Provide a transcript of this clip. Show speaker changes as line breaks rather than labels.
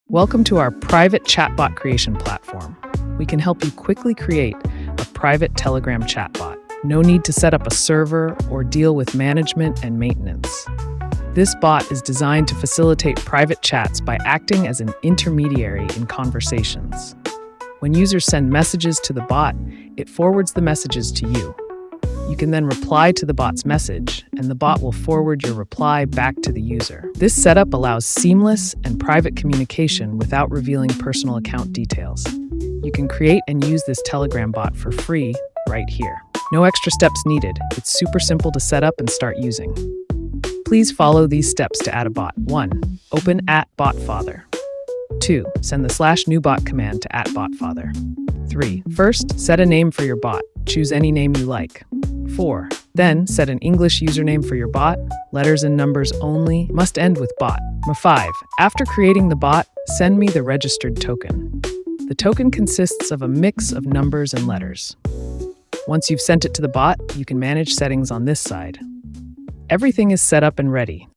Welcome to our private chatbot creation platform. We can help you quickly create a private Telegram chatbot. No need to set up a server or deal with management and maintenance. This bot is designed to facilitate private chats by acting as an intermediary in conversations. When users send messages to the bot, it forwards the messages to you. You can then reply to the bot's message, and the bot will forward your reply back to the user. This setup allows seamless and private communication without revealing personal account details. You can create and use this Telegram bot for free right here. No extra steps needed. It's super simple to set up and start using. Please follow these steps to add a bot. 1. Open @botfather. 2. Send the /newbot command to @botfather. 3. First, set a name for your bot. Choose any name you like. 4. Then, set an English username for your bot. Letters and numbers only. Must end with bot. 5. After creating the bot, send me the registered token. The token consists of a mix of numbers and letters. Once you've sent it to the bot, you can manage settings on this side. Everything is set up and ready.